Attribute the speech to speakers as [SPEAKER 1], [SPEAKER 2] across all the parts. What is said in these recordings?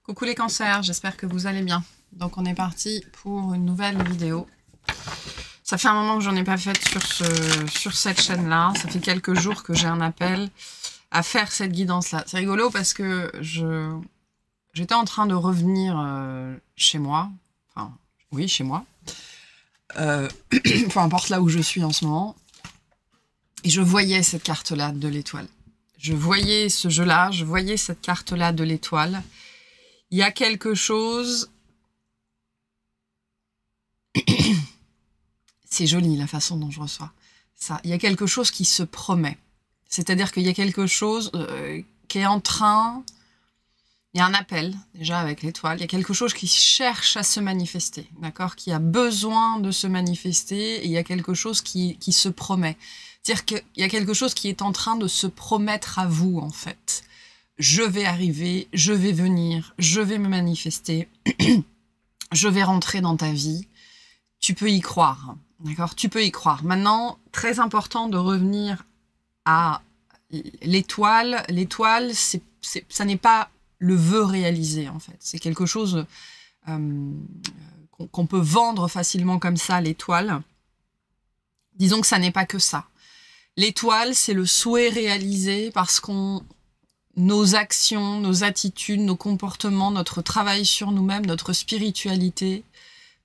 [SPEAKER 1] Coucou les cancers, j'espère que vous allez bien. Donc on est parti pour une nouvelle vidéo. Ça fait un moment que j'en ai pas fait sur cette chaîne-là. Ça fait quelques jours que j'ai un appel à faire cette guidance-là. C'est rigolo parce que j'étais en train de revenir chez moi. Enfin, oui, chez moi. Peu importe là où je suis en ce moment. Et je voyais cette carte-là de l'étoile. Je voyais ce jeu-là, je voyais cette carte-là de l'étoile. Il y a quelque chose... C'est joli la façon dont je reçois ça. Il y a quelque chose qui se promet. C'est-à-dire qu'il y a quelque chose qui est en train... Il y a un appel, déjà, avec l'étoile. Il y a quelque chose qui cherche à se manifester, d'accord? Qui a besoin de se manifester, et il y a quelque chose qui se promet. C'est-à-dire qu'il y a quelque chose qui est en train de se promettre à vous, en fait. Je vais arriver, je vais venir, je vais me manifester, je vais rentrer dans ta vie. Tu peux y croire, d'accord? Tu peux y croire. Maintenant, très important de revenir à l'étoile. L'étoile, ça n'est pas le vœu réalisé, en fait. C'est quelque chose qu'on peut vendre facilement comme ça, l'étoile. Disons que ça n'est pas que ça. L'étoile, c'est le souhait réalisé parce nos actions, nos attitudes, nos comportements, notre travail sur nous-mêmes, notre spiritualité,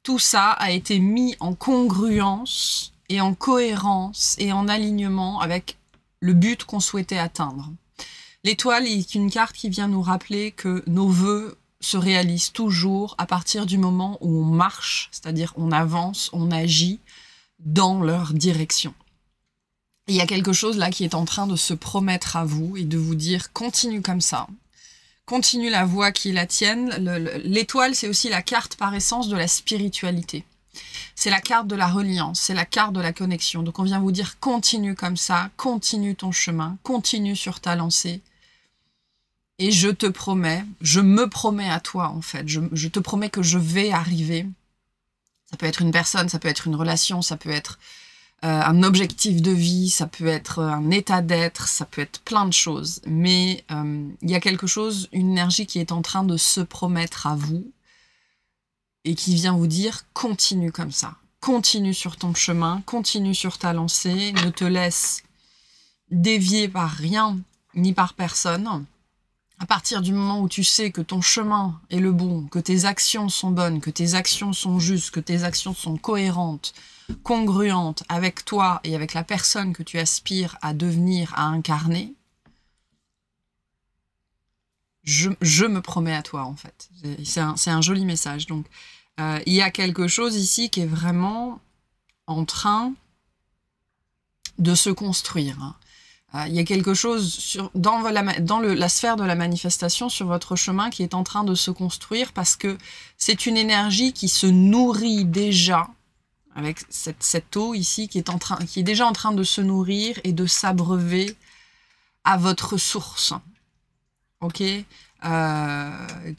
[SPEAKER 1] tout ça a été mis en congruence et en cohérence et en alignement avec le but qu'on souhaitait atteindre. L'étoile est une carte qui vient nous rappeler que nos vœux se réalisent toujours à partir du moment où on marche, c'est-à-dire on avance, on agit dans leur direction. Il y a quelque chose là qui est en train de se promettre à vous et de vous dire continue comme ça, continue la voie qui est la tienne. L'étoile, c'est aussi la carte par essence de la spiritualité. C'est la carte de la reliance, c'est la carte de la connexion. Donc on vient vous dire continue comme ça, continue ton chemin, continue sur ta lancée. Et je te promets, je me promets à toi en fait, je te promets que je vais arriver. Ça peut être une personne, ça peut être une relation, ça peut être un objectif de vie, ça peut être un état d'être, ça peut être plein de choses. Mais il y a quelque chose, une énergie qui est en train de se promettre à vous et qui vient vous dire continue comme ça, continue sur ton chemin, continue sur ta lancée, ne te laisse dévier par rien ni par personne. À partir du moment où tu sais que ton chemin est le bon, que tes actions sont bonnes, que tes actions sont justes, que tes actions sont cohérentes, congruentes avec toi et avec la personne que tu aspires à devenir, à incarner, je me promets à toi, en fait. C'est un joli message. Donc, il y a quelque chose ici qui est vraiment en train de se construire, hein. Il y a quelque chose dans la sphère de la manifestation sur votre chemin qui est en train de se construire parce que c'est une énergie qui se nourrit déjà avec cette eau ici qui est déjà en train de se nourrir et de s'abreuver à votre source, ok,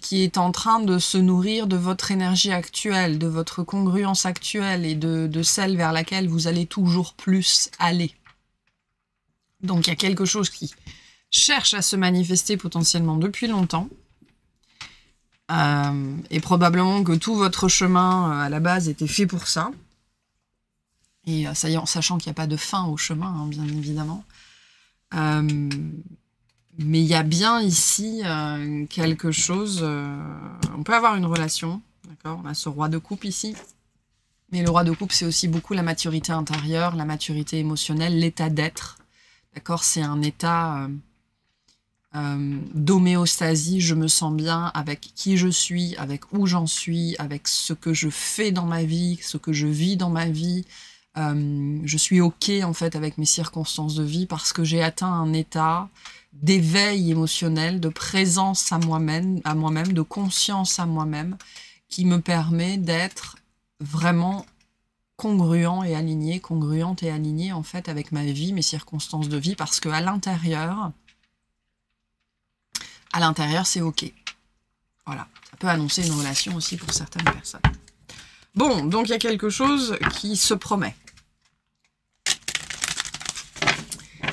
[SPEAKER 1] qui est en train de se nourrir de votre énergie actuelle, de votre congruence actuelle et de celle vers laquelle vous allez toujours plus aller. Donc il y a quelque chose qui cherche à se manifester potentiellement depuis longtemps. Et probablement que tout votre chemin à la base était fait pour ça. Et ça y est, en sachant qu'il n'y a pas de fin au chemin, hein, bien évidemment. Mais il y a bien ici quelque chose... on peut avoir une relation, d'accord? On a ce roi de coupe ici. Mais le roi de coupe, c'est aussi beaucoup la maturité intérieure, la maturité émotionnelle, l'état d'être. D'accord, c'est un état d'homéostasie, je me sens bien avec qui je suis, avec où j'en suis, avec ce que je fais dans ma vie, ce que je vis dans ma vie. Je suis OK en fait avec mes circonstances de vie parce que j'ai atteint un état d'éveil émotionnel, de présence à moi-même, de conscience à moi-même, qui me permet d'être vraiment congruente et alignée en fait avec ma vie, mes circonstances de vie, parce que à l'intérieur c'est OK. Voilà, ça peut annoncer une relation aussi pour certaines personnes. Bon, donc il y a quelque chose qui se promet.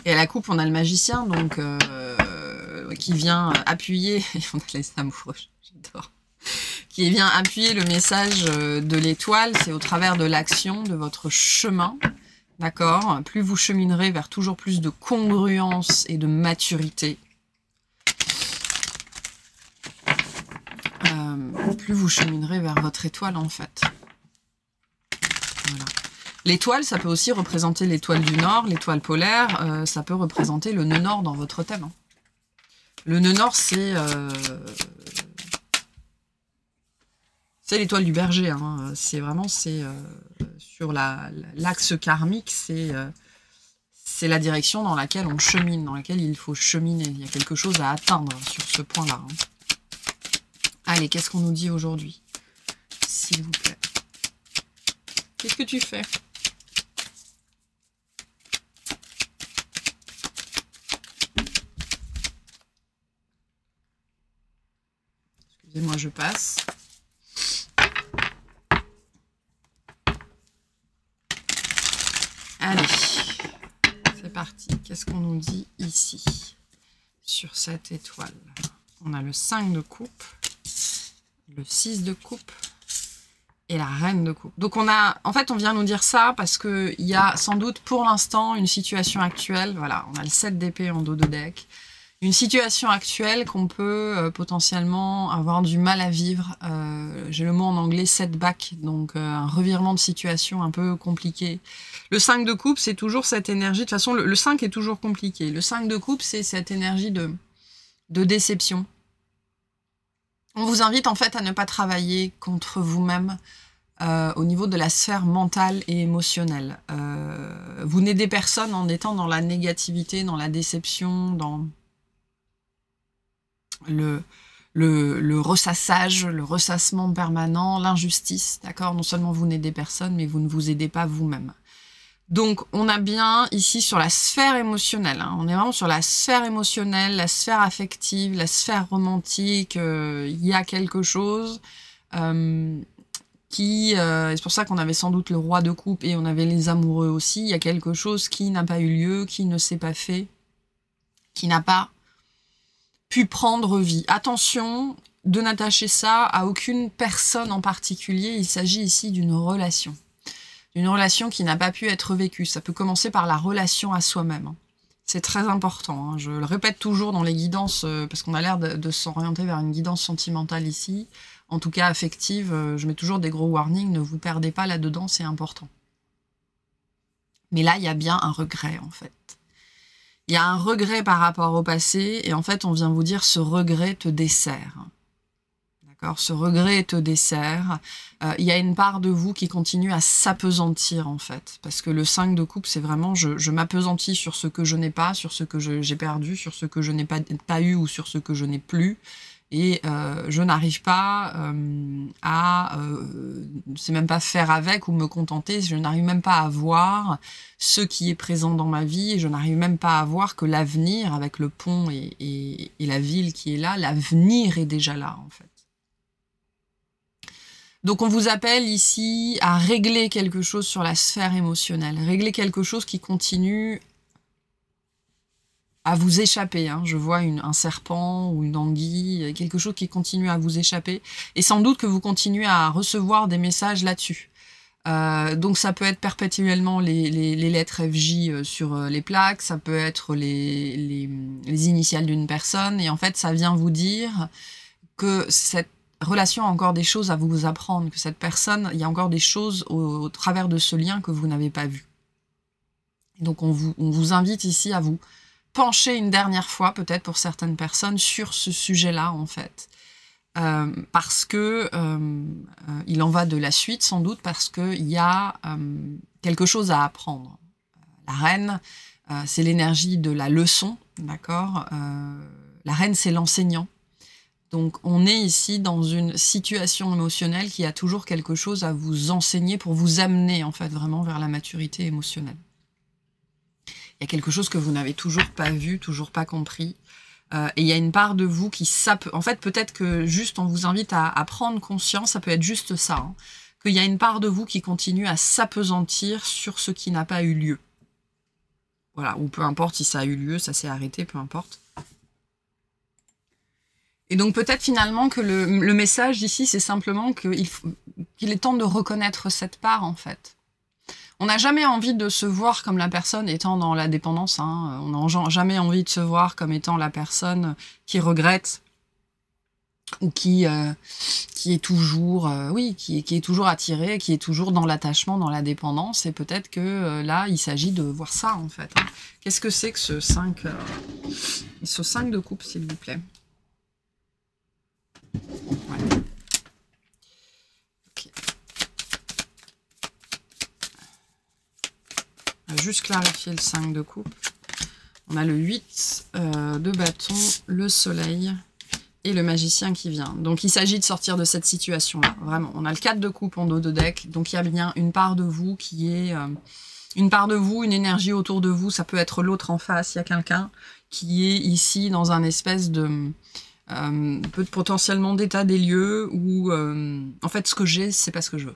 [SPEAKER 1] Et à la coupe, on a le magicien, donc qui vient appuyer, on a les amoureux, j'adore, qui vient appuyer le message de l'étoile, c'est au travers de l'action, de votre chemin, d'accord? Plus vous cheminerez vers toujours plus de congruence et de maturité, plus vous cheminerez vers votre étoile en fait. Voilà. L'étoile, ça peut aussi représenter l'étoile du Nord, l'étoile polaire, ça peut représenter le nœud Nord dans votre thème. Hein. Le nœud Nord, c'est l'étoile du Berger. Hein. C'est vraiment, sur l'axe karmique, c'est la direction dans laquelle on chemine, dans laquelle il faut cheminer. Il y a quelque chose à atteindre sur ce point-là. Hein. Allez, qu'est-ce qu'on nous dit aujourd'hui? S'il vous plaît. Qu'est-ce que tu fais? Excusez-moi, je passe. Allez, c'est parti. Qu'est-ce qu'on nous dit ici, sur cette étoile? On a le 5 de coupe, le 6 de coupe et la reine de coupe. Donc en fait, on vient nous dire ça parce qu'il y a sans doute pour l'instant une situation actuelle. Voilà, on a le 7 d'épée en dos de deck. Une situation actuelle qu'on peut potentiellement avoir du mal à vivre. J'ai le mot en anglais setback, donc un revirement de situation un peu compliqué. Le 5 de coupe, c'est toujours cette énergie. De toute façon, le 5 est toujours compliqué. Le 5 de coupe, c'est cette énergie de déception. On vous invite en fait à ne pas travailler contre vous-même au niveau de la sphère mentale et émotionnelle. Vous n'aidez personne en étant dans la négativité, dans la déception, dans le ressassage, le ressassement permanent, l'injustice, d'accord? Non seulement vous n'aidez personne, mais vous ne vous aidez pas vous-même. Donc, on a bien ici sur la sphère émotionnelle, hein, on est vraiment sur la sphère émotionnelle, la sphère affective, la sphère romantique, il y a quelque chose c'est pour ça qu'on avait sans doute le roi de coupe et on avait les amoureux aussi, il y a quelque chose qui n'a pas eu lieu, qui ne s'est pas fait, qui n'a pas pu prendre vie. Attention de n'attacher ça à aucune personne en particulier, il s'agit ici d'une relation. Une relation qui n'a pas pu être vécue. Ça peut commencer par la relation à soi-même. C'est très important. Hein. Je le répète toujours dans les guidances, parce qu'on a l'air de s'orienter vers une guidance sentimentale ici. En tout cas affective, je mets toujours des gros warnings. Ne vous perdez pas là-dedans, c'est important. Mais là, il y a bien un regret, en fait. Il y a un regret par rapport au passé, et en fait, on vient vous dire, ce regret te dessert. D'accord, ce regret te dessert. Il y a une part de vous qui continue à s'apesantir, en fait. Parce que le 5 de coupe, c'est vraiment, je m'apesantis sur ce que je n'ai pas, sur ce que j'ai perdu, sur ce que je n'ai pas eu ou sur ce que je n'ai plus. Et je n'arrive pas c'est même pas faire avec ou me contenter, je n'arrive même pas à voir ce qui est présent dans ma vie, et je n'arrive même pas à voir que l'avenir, avec le pont et la ville qui est là, l'avenir est déjà là, en fait. Donc on vous appelle ici à régler quelque chose sur la sphère émotionnelle, régler quelque chose qui continue à vous échapper. Hein. Je vois un serpent ou une anguille, quelque chose qui continue à vous échapper. Et sans doute que vous continuez à recevoir des messages là-dessus. Donc ça peut être perpétuellement les lettres FJ sur les plaques, ça peut être les initiales d'une personne. Et en fait, ça vient vous dire que cette relation a encore des choses à vous apprendre, que cette personne, il y a encore des choses au travers de ce lien que vous n'avez pas vu. Et donc on vous invite ici à vous pencher une dernière fois, peut-être pour certaines personnes, sur ce sujet-là, en fait. Parce que il en va de la suite, sans doute, parce qu'il y a quelque chose à apprendre. La reine, c'est l'énergie de la leçon, d'accord? La reine, c'est l'enseignant. Donc, on est ici dans une situation émotionnelle qui a toujours quelque chose à vous enseigner pour vous amener, en fait, vraiment vers la maturité émotionnelle. Il y a quelque chose que vous n'avez toujours pas vu, toujours pas compris. Et il y a une part de vous qui en fait, peut-être que juste on vous invite à prendre conscience, ça peut être juste ça, hein, qu'il y a une part de vous qui continue à s'apesantir sur ce qui n'a pas eu lieu. Voilà, ou peu importe si ça a eu lieu, ça s'est arrêté, peu importe. Et donc peut-être finalement que le message ici, c'est simplement qu'il est temps de reconnaître cette part, en fait. On n'a jamais envie de se voir comme la personne étant dans la dépendance. Hein. On n'a jamais envie de se voir comme étant la personne qui regrette ou qui est toujours, qui est toujours attirée, qui est toujours dans l'attachement, dans la dépendance. Et peut-être que là, il s'agit de voir ça, en fait. Hein. Qu'est-ce que c'est que ce 5 de coupe, s'il vous plaît? Ouais. Okay. On va juste clarifier le 5 de coupe. On a le 8 de bâton, le soleil et le magicien qui vient. Donc il s'agit de sortir de cette situation-là, vraiment. On a le 4 de coupe en dos de deck, donc il y a bien une part de vous qui est... une part de vous, une énergie autour de vous, ça peut être l'autre en face, il y a quelqu'un qui est ici dans un espèce de... potentiellement d'état des lieux où en fait ce que j'ai c'est pas ce que je veux.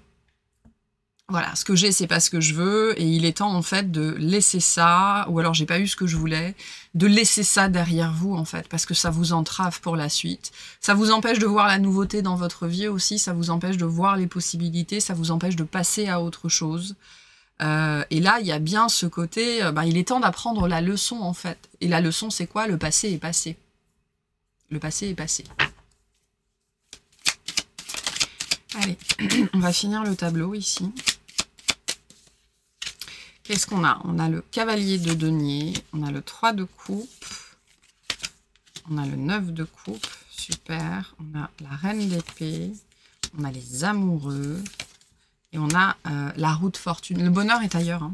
[SPEAKER 1] Voilà, ce que j'ai c'est pas ce que je veux et il est temps en fait de laisser ça, ou alors j'ai pas eu ce que je voulais, de laisser ça derrière vous en fait, parce que ça vous entrave pour la suite, ça vous empêche de voir la nouveauté dans votre vie aussi, ça vous empêche de voir les possibilités, ça vous empêche de passer à autre chose. Et là il y a bien ce côté, il est temps d'apprendre la leçon en fait, et la leçon c'est quoi? Le passé est passé. Le passé est passé. Allez, on va finir le tableau ici. Qu'est-ce qu'on a? On a le cavalier de denier, on a le 3 de coupe, on a le 9 de coupe, super. On a la reine d'épée, on a les amoureux, et on a la roue de fortune. Le bonheur est ailleurs, hein.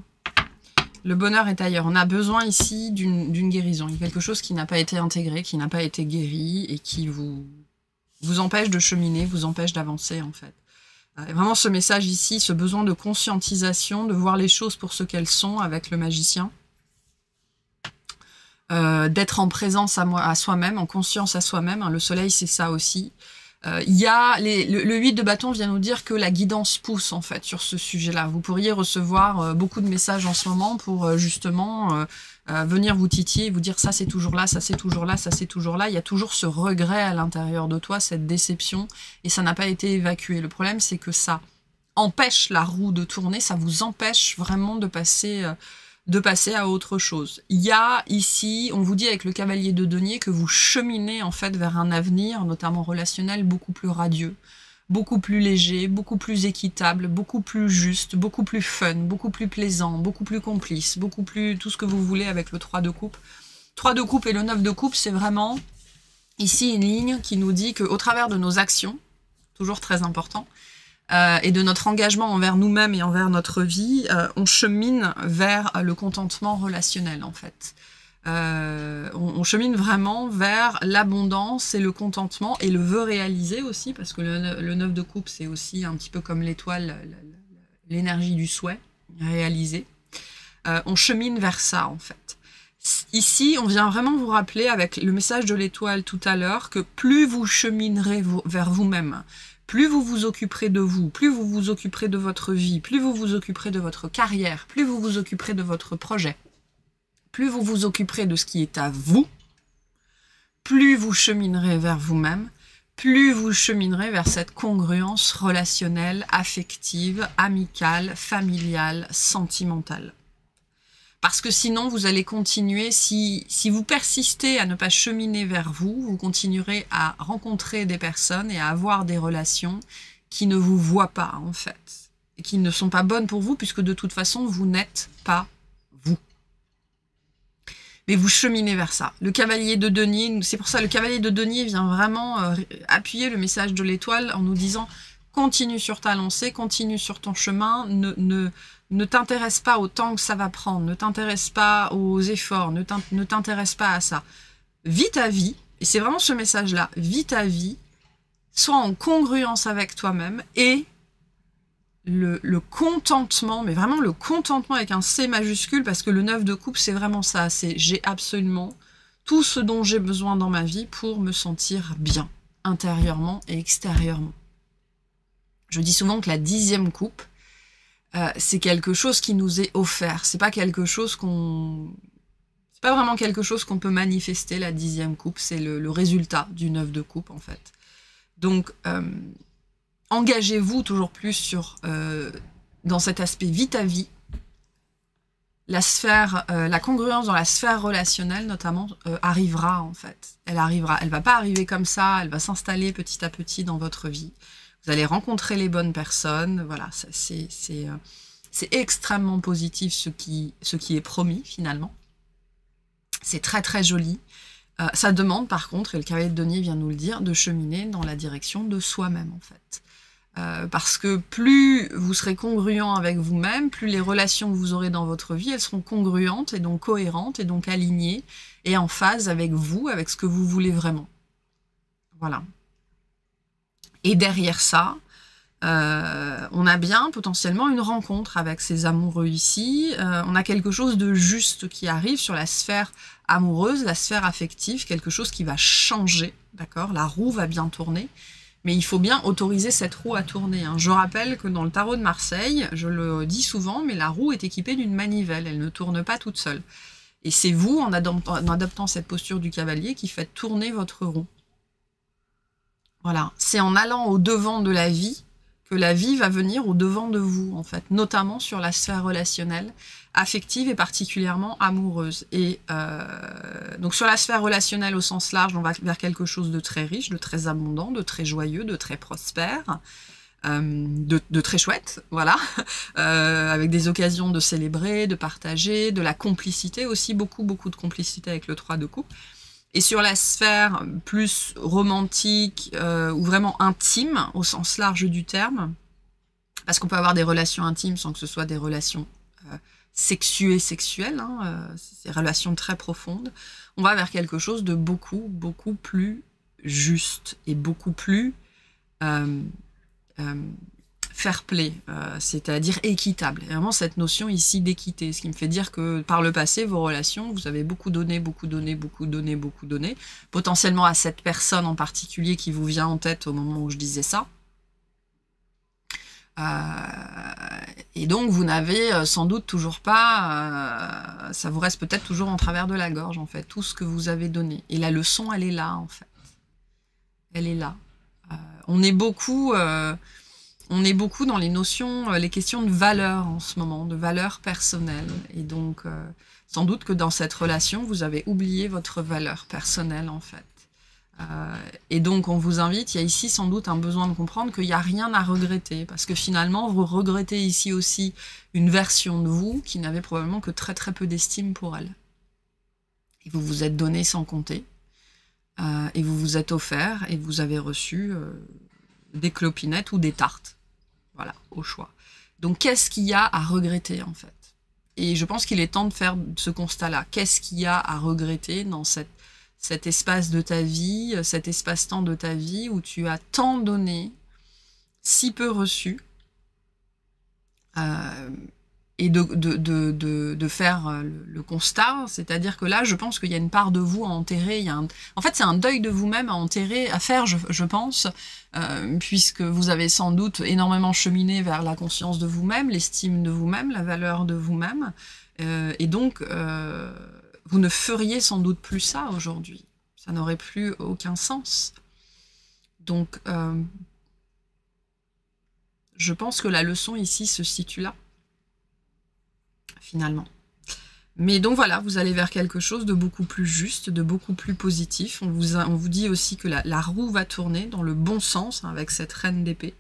[SPEAKER 1] Le bonheur est ailleurs. On a besoin ici d'une guérison. Il y a quelque chose qui n'a pas été intégré, qui n'a pas été guéri et qui vous empêche de cheminer, vous empêche d'avancer en fait. Vraiment ce message ici, ce besoin de conscientisation, de voir les choses pour ce qu'elles sont avec le magicien. D'être en présence à soi-même, en conscience à soi-même. Hein, le soleil c'est ça aussi. Il y a le 8 de bâton vient nous dire que la guidance pousse en fait sur ce sujet-là. Vous pourriez recevoir beaucoup de messages en ce moment pour justement venir vous titiller, vous dire ça c'est toujours là, ça c'est toujours là, ça c'est toujours là. Il y a toujours ce regret à l'intérieur de toi, cette déception, et ça n'a pas été évacué. Le problème c'est que ça empêche la roue de tourner, ça vous empêche vraiment de passer à autre chose. Il y a ici, on vous dit avec le cavalier de denier que vous cheminez en fait vers un avenir, notamment relationnel, beaucoup plus radieux, beaucoup plus léger, beaucoup plus équitable, beaucoup plus juste, beaucoup plus fun, beaucoup plus plaisant, beaucoup plus complice, beaucoup plus tout ce que vous voulez avec le 3 de coupe. 3 de coupe et le 9 de coupe, c'est vraiment ici une ligne qui nous dit qu'au travers de nos actions, toujours très important, et de notre engagement envers nous-mêmes et envers notre vie, on chemine vers le contentement relationnel en fait. On chemine vraiment vers l'abondance et le contentement et le vœu réalisé aussi, parce que le 9 de coupe c'est aussi un petit peu comme l'étoile, l'énergie du souhait réalisé. On chemine vers ça en fait. Ici, on vient vraiment vous rappeler avec le message de l'étoile tout à l'heure que plus vous cheminerez vers vous-même, plus vous vous occuperez de vous, plus vous vous occuperez de votre vie, plus vous vous occuperez de votre carrière, plus vous vous occuperez de votre projet, plus vous vous occuperez de ce qui est à vous, plus vous cheminerez vers vous-même, plus vous cheminerez vers cette congruence relationnelle, affective, amicale, familiale, sentimentale. Parce que sinon, vous allez continuer, si vous persistez à ne pas cheminer vers vous, vous continuerez à rencontrer des personnes et à avoir des relations qui ne vous voient pas, en fait. Et qui ne sont pas bonnes pour vous, puisque de toute façon, vous n'êtes pas vous. Mais vous cheminez vers ça. Le cavalier de denier, c'est pour ça, le cavalier de denier vient vraiment appuyer le message de l'étoile en nous disant « Continue sur ta lancée, continue sur ton chemin, ne t'intéresse pas au temps que ça va prendre, ne t'intéresse pas aux efforts, ne t'intéresse pas à ça. Vis ta vie, et c'est vraiment ce message-là, vis ta vie, sois en congruence avec toi-même, et le contentement, mais vraiment le contentement avec un C majuscule, parce que le 9 de coupe, c'est vraiment ça, c'est j'ai absolument tout ce dont j'ai besoin dans ma vie pour me sentir bien, intérieurement et extérieurement. Je dis souvent que la 10e coupe, c'est quelque chose qui nous est offert. C'est pas quelque chose C'est pas vraiment quelque chose qu'on peut manifester, la 10e coupe, c'est le résultat du 9 de coupe, en fait. Donc, engagez-vous toujours plus dans cet aspect vie à vie. La sphère, la congruence dans la sphère relationnelle, notamment, arrivera, en fait. Elle arrivera. Elle va pas arriver comme ça, elle va s'installer petit à petit dans votre vie. Vous allez rencontrer les bonnes personnes. Voilà, c'est extrêmement positif ce qui est promis, finalement. C'est très, très joli. Ça demande, par contre, et le cavalier de denier vient nous le dire, de cheminer dans la direction de soi-même, en fait. Parce que plus vous serez congruent avec vous-même, plus les relations que vous aurez dans votre vie, elles seront congruentes et donc cohérentes et donc alignées et en phase avec vous, avec ce que vous voulez vraiment. Voilà. Et derrière ça, on a bien potentiellement une rencontre avec ces amoureux ici. On a quelque chose de juste qui arrive sur la sphère amoureuse, la sphère affective, quelque chose qui va changer, d'accord? La roue va bien tourner. Mais il faut bien autoriser cette roue à tourner. Hein. Je rappelle que dans le tarot de Marseille, je le dis souvent, mais la roue est équipée d'une manivelle, elle ne tourne pas toute seule. Et c'est vous, en adoptant cette posture du cavalier, qui faites tourner votre roue. Voilà, c'est en allant au-devant de la vie que la vie va venir au-devant de vous, en fait, notamment sur la sphère relationnelle, affective et particulièrement amoureuse. Et donc sur la sphère relationnelle au sens large, on va vers quelque chose de très riche, de très abondant, de très joyeux, de très prospère, de très chouette, voilà, avec des occasions de célébrer, de partager, de la complicité aussi, beaucoup de complicité avec le 3 de coupe. Et sur la sphère plus romantique ou vraiment intime, au sens large du terme, parce qu'on peut avoir des relations intimes sans que ce soit des relations sexuelles, hein, ces relations très profondes, on va vers quelque chose de beaucoup plus juste et beaucoup plus fair play, c'est-à-dire équitable. Et vraiment cette notion ici d'équité, ce qui me fait dire que par le passé, vos relations, vous avez beaucoup donné, potentiellement à cette personne en particulier qui vous vient en tête au moment où je disais ça. Et donc vous n'avez sans doute toujours pas, ça vous reste peut-être toujours en travers de la gorge en fait, tout ce que vous avez donné. Et la leçon, elle est là en fait. Elle est là. On est beaucoup dans les notions, les questions de valeur en ce moment, de valeur personnelle. Et donc, sans doute que dans cette relation, vous avez oublié votre valeur personnelle, en fait. Et donc, on vous invite, il y a ici sans doute un besoin de comprendre qu'il n'y a rien à regretter, parce que finalement, vous regrettez ici aussi une version de vous qui n'avait probablement que très peu d'estime pour elle. Et vous vous êtes donné sans compter, et vous vous êtes offert, et vous avez reçu des clopinettes ou des tartes. Voilà, au choix. Donc, qu'est-ce qu'il y a à regretter, en fait? Et je pense qu'il est temps de faire ce constat-là. Qu'est-ce qu'il y a à regretter dans cet espace de ta vie, cet espace-temps de ta vie où tu as tant donné, si peu reçu, et de faire le constat, c'est-à-dire que là, je pense qu'il y a une part de vous à enterrer. En fait, c'est un deuil de vous-même à enterrer, à faire, je pense, puisque vous avez sans doute énormément cheminé vers la conscience de vous-même, l'estime de vous-même, la valeur de vous-même, et donc vous ne feriez sans doute plus ça aujourd'hui. Ça n'aurait plus aucun sens. Donc, je pense que la leçon ici se situe là. Finalement. Mais donc voilà, vous allez vers quelque chose de beaucoup plus juste, de beaucoup plus positif. On vous dit aussi que la roue va tourner dans le bon sens, hein, avec cette reine d'épée.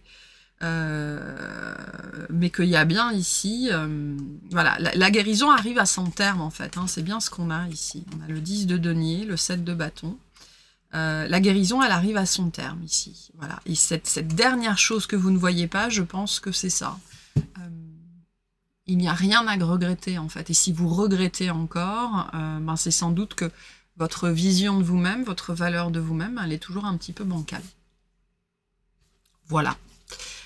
[SPEAKER 1] Mais qu'il y a bien ici... voilà, la guérison arrive à son terme, en fait. Hein, c'est bien ce qu'on a ici. On a le 10 de denier, le 7 de bâton. La guérison, elle arrive à son terme, ici. Voilà. Et cette dernière chose que vous ne voyez pas, je pense que c'est ça. Il n'y a rien à regretter, en fait. Et si vous regrettez encore, ben c'est sans doute que votre vision de vous-même, votre valeur de vous-même, elle est toujours un petit peu bancale. Voilà.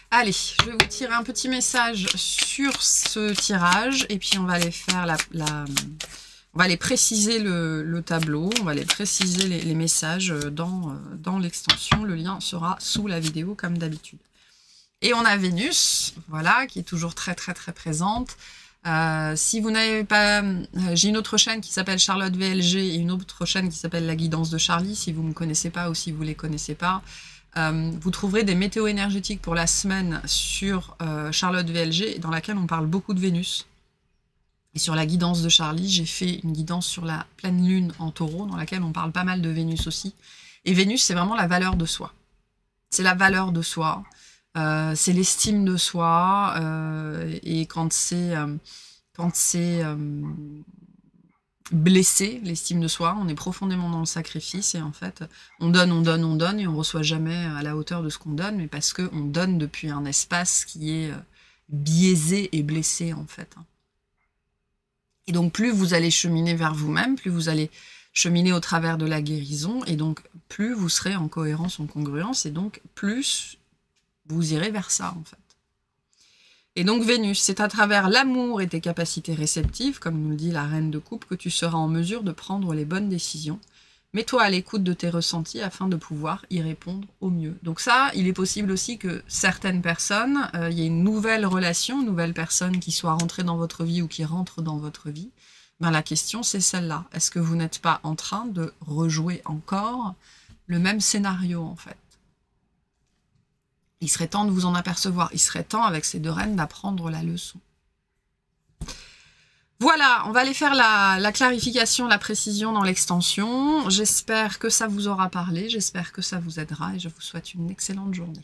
[SPEAKER 1] Allez, je vais vous tirer un petit message sur ce tirage, et puis on va aller faire on va aller préciser le tableau, on va aller préciser les messages dans l'extension. Le lien sera sous la vidéo, comme d'habitude. Et on a Vénus, voilà, qui est toujours très présente. Si vous n'avez pas... j'ai une autre chaîne qui s'appelle Charlotte VLG et une autre chaîne qui s'appelle La Guidance de Charlie. Si vous ne me connaissez pas ou si vous ne les connaissez pas, vous trouverez des météos énergétiques pour la semaine sur Charlotte VLG, dans laquelle on parle beaucoup de Vénus. Et sur La Guidance de Charlie, j'ai fait une guidance sur la pleine lune en taureau, dans laquelle on parle pas mal de Vénus aussi. Et Vénus, c'est vraiment la valeur de soi. C'est la valeur de soi. C'est l'estime de soi. Et quand c'est blessé, l'estime de soi, on est profondément dans le sacrifice. Et en fait, on donne, on donne, on donne, et on reçoit jamais à la hauteur de ce qu'on donne, mais parce qu'on donne depuis un espace qui est biaisé et blessé, en fait. Et donc, plus vous allez cheminer vers vous-même, plus vous allez cheminer au travers de la guérison, et donc plus vous serez en cohérence, en congruence, et donc plus vous irez vers ça, en fait. Et donc Vénus, c'est à travers l'amour et tes capacités réceptives, comme nous le dit la reine de coupe, que tu seras en mesure de prendre les bonnes décisions. Mets-toi à l'écoute de tes ressentis afin de pouvoir y répondre au mieux. Donc ça, il est possible aussi que certaines personnes, il y ait une nouvelle relation, une nouvelle personne qui soit rentrée dans votre vie ou qui rentre dans votre vie. Ben, la question, c'est celle-là. Est-ce que vous n'êtes pas en train de rejouer encore le même scénario, en fait? Il serait temps de vous en apercevoir. Il serait temps, avec ces deux reines, d'apprendre la leçon. Voilà, on va aller faire la clarification, la précision dans l'extension. J'espère que ça vous aura parlé, j'espère que ça vous aidera et je vous souhaite une excellente journée.